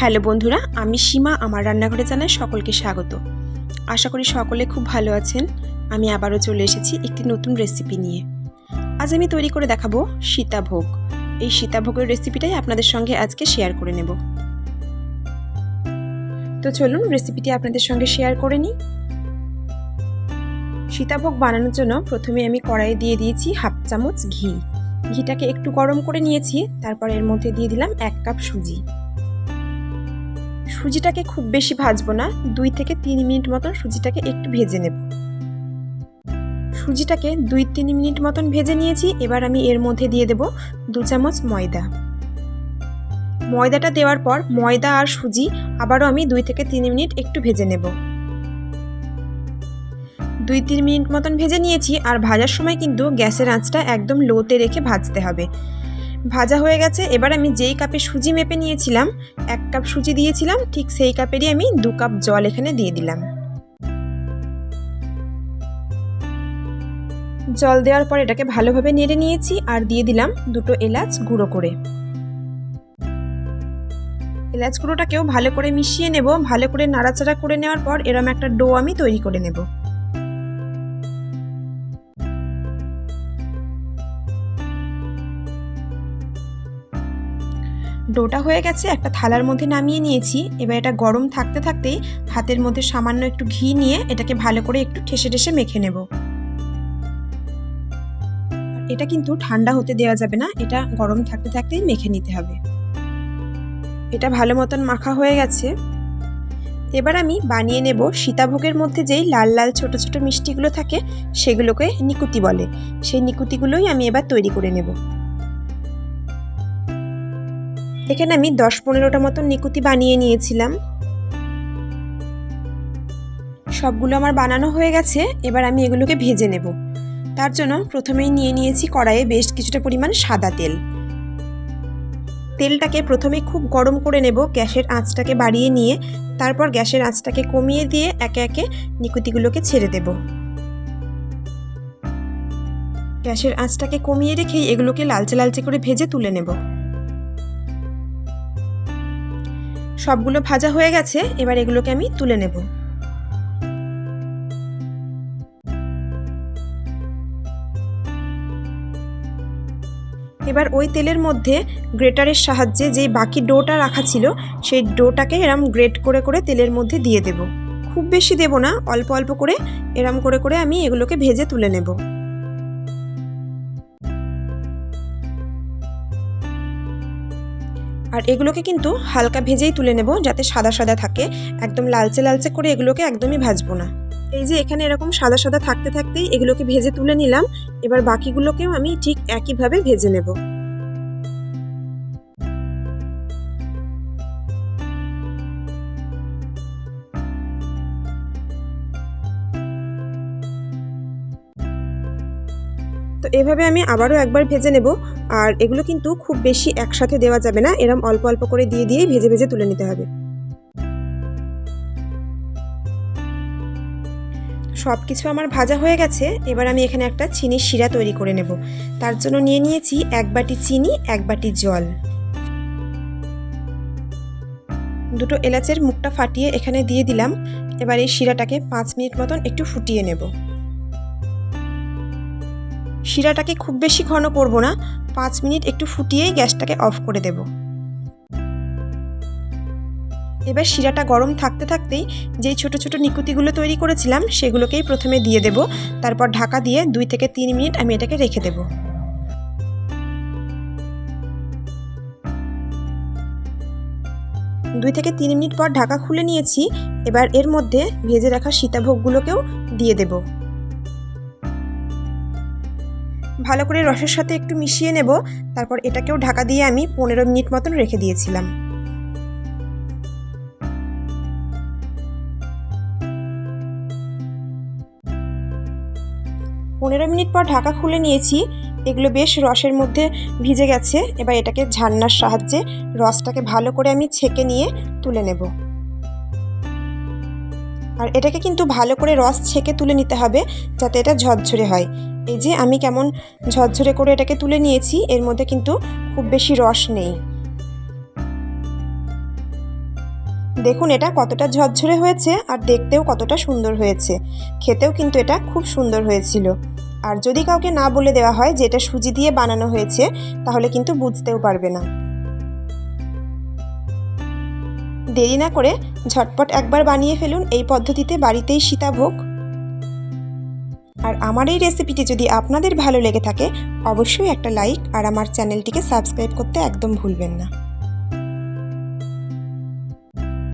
Hello বন্ধুরা, আমি সীমা। আমার রান্নাঘরে জানাই সকলকে স্বাগত। আশা করি সকলে খুব ভালো আছেন। আমি আবারও চলে এসেছি একটি নতুন রেসিপি নিয়ে। আজ আমি তৈরি করে দেখাবো সীতাভোগ। এই সীতাভোগের রেসিপিটাই আপনাদের সঙ্গে আজকে শেয়ার করে নেব। তো চলুন রেসিপিটি আপনাদের সঙ্গে শেয়ার করে নিই। সীতাভোগ বানানোর জন্য প্রথমে আমি কড়াইয়ে দিয়ে দিয়েছি হাফ চামচ ঘি। ঘিটাকে একটু গরম করে নিয়েছি। তারপর এর মধ্যে দিয়ে দিলাম 1 কাপ সুজি। সুজিটাকে খুব বেশি ভাজবো না, 2 থেকে 3 মিনিট মতন সুজিটাকে একটু ভেজে নেব। সুজিটাকে 2-3 মিনিট মতন ভেজে নিয়েছি। এবার আমি এর মধ্যে দিয়ে দেব 2 চামচ ময়দা। ময়দাটা দেওয়ার পর ময়দা আর সুজি আবারও আমি 2 থেকে 3 মিনিট একটু ভেজে নেব। 2-3 মিনিট মতন ভেজে নিয়েছি। আর ভাজার সময় কিন্তু গ্যাসের আঁচটা একদম লোতে রেখে ভাজতে হবে। ভাজা হয়ে গেছে। এবার আমি যেই কাপে সুজি মেপে নিয়েছিলাম, 1 কাপ সুজি দিয়েছিলাম, ঠিক সেই কাপেরই আমি 2 কাপ জল এখানে দিয়ে দিলাম। জল দেওয়ার পর এটাকে ভালোভাবে নেড়ে নিয়েছি আর দিয়ে দিলাম 2টো এলাচ গুঁড়ো করে। এলাচ গুঁড়োটাকেও ভালো করে মিশিয়ে নেব। ভালো করে নাড়াচাড়া করে নেওয়ার পর এরকম একটা ডো আমি তৈরি করে নেব। ডোটা হয়ে গেছে, একটা থালার মধ্যে নামিয়ে নিয়েছি। এবার এটা গরম থাকতে থাকতেই হাতের মধ্যে সামান্য একটু ঘি নিয়ে এটাকে ভালো করে একটু ঠেসে ঠেসে মেখে নেব। এটা কিন্তু ঠান্ডা হতে দেওয়া যাবে না, এটা গরম থাকতে থাকতেই মেখে নিতে হবে। এটা ভালো মতন মাখা হয়ে গেছে। এবার আমি বানিয়ে নেব সীতাভোগের মধ্যে যেই লাল লাল ছোট ছোট মিষ্টিগুলো থাকে, সেগুলোকে নিকুতি বলে। সেই নিকুতিগুলোই আমি এবার তৈরি করে নেব। এখানে আমি 10-15টা মতন নিকুতি বানিয়ে নিয়েছিলাম। সবগুলো আমার বানানো হয়ে গেছে। এবার আমি এগুলোকে ভেজে নেব। তার জন্য প্রথমেই নিয়ে নিয়েছি কড়াইয়ে বেশ কিছুটা পরিমাণ সাদা তেল। তেলটাকে প্রথমে খুব গরম করে নেব, গ্যাসের আঁচটাকে বাড়িয়ে নিয়ে। তারপর গ্যাসের আঁচটাকে কমিয়ে দিয়ে একে একে নিকুতিগুলোকে ছেড়ে দেব। গ্যাসের আঁচটাকে কমিয়ে রেখেই এগুলোকে লালচে লালচে করে ভেজে তুলে নেব। সবগুলো ভাজা হয়ে গেছে। এবার এগুলোকে আমি তুলে নেব। এবার ওই তেলের মধ্যে গ্রেটারের সাহায্যে যে বাকি ডোটা রাখা ছিল, সেই ডোটাকে এরম গ্রেট করে করে তেলের মধ্যে দিয়ে দেব। খুব বেশি দেব না, অল্প অল্প করে এরম করে করে আমি এগুলোকে ভেজে তুলে নেব। আর এগুলোকে কিন্তু হালকা ভেজেই তুলে নেব, যাতে সাদা সাদা থাকে। একদম লালচে লালচে করে এগুলোকে একদমই ভাজবো না। এই যে এখানে এরকম সাদা সাদা থাকতে থাকতেই এগুলোকে ভেজে তুলে নিলাম। এবার বাকিগুলোকেও আমি ঠিক একইভাবে ভেজে নেব। তো এভাবে আমি আবারও একবার ভেজে নেব। আর এগুলো কিন্তু খুব বেশি একসাথে দেওয়া যাবে না, এরকম অল্প অল্প করে দিয়ে দিয়েই ভেজে ভেজে তুলে নিতে হবে। সব কিছু আমার ভাজা হয়ে গেছে। এবার আমি এখানে একটা চিনির শিরা তৈরি করে নেব। তার জন্য নিয়ে নিয়েছি 1 বাটি চিনি, 1 বাটি জল। 2টো এলাচের মুখটা ফাটিয়ে এখানে দিয়ে দিলাম। এবার এই শিরাটাকে 5 মিনিট মতন একটু ফুটিয়ে নেব। শিরাটাকে খুব বেশি ঘন করব না, 5 মিনিট একটু ফুটিয়েই গ্যাসটাকে অফ করে দেব। এবার শিরাটা গরম থাকতে থাকতেই যেই ছোট ছোট নিকুতিগুলো তৈরি করেছিলাম সেগুলোকেই প্রথমে দিয়ে দেব। তারপর ঢাকা দিয়ে 2 থেকে 3 মিনিট আমি এটাকে রেখে দেব। 2 থেকে 3 মিনিট পর ঢাকা খুলে নিয়েছি। এবার এর মধ্যে ভেজে রাখা সীতাভোগগুলোকেও দিয়ে দেব। ভালো করে রসের সাথে একটু মিশিয়ে নেব। তারপর এটাকেও ঢাকা দিয়ে আমি 15 মিনিট মতন রেখে দিয়েছিলাম। 15 মিনিট পর ঢাকা খুলে নিয়েছি। এগুলো বেশ রসের মধ্যে ভিজে গেছে। এবার এটাকে ঝান্নার সাহায্যে রসটাকে ভালো করে আমি ছেঁকে নিয়ে তুলে নেব। আর এটাকে কিন্তু ভালো করে রস ছেঁকে তুলে নিতে হবে, যাতে এটা ঝরঝরে হয়। এই যে আমি কেমন ঝরঝরে করে এটাকে তুলে নিয়েছি, এর মধ্যে কিন্তু খুব বেশি রস নেই। দেখুন এটা কতটা ঝরঝরে হয়েছে আর দেখতেও কতটা সুন্দর হয়েছে। খেতেও কিন্তু এটা খুব সুন্দর হয়েছিল। আর যদি কাউকে না বলে দেওয়া হয় যে এটা সুজি দিয়ে বানানো হয়েছে, তাহলে কিন্তু বুঝতেও পারবে না। দেরি না করে ঝটপট একবার বানিয়ে ফেলুন এই পদ্ধতিতে বাড়িতেই সীতাভোগ। আর আমার এই রেসিপিটি যদি আপনাদের ভালো লেগে থাকে, অবশ্যই একটা লাইক আর আমার চ্যানেলটিকে সাবস্ক্রাইব করতে একদম ভুলবেন না।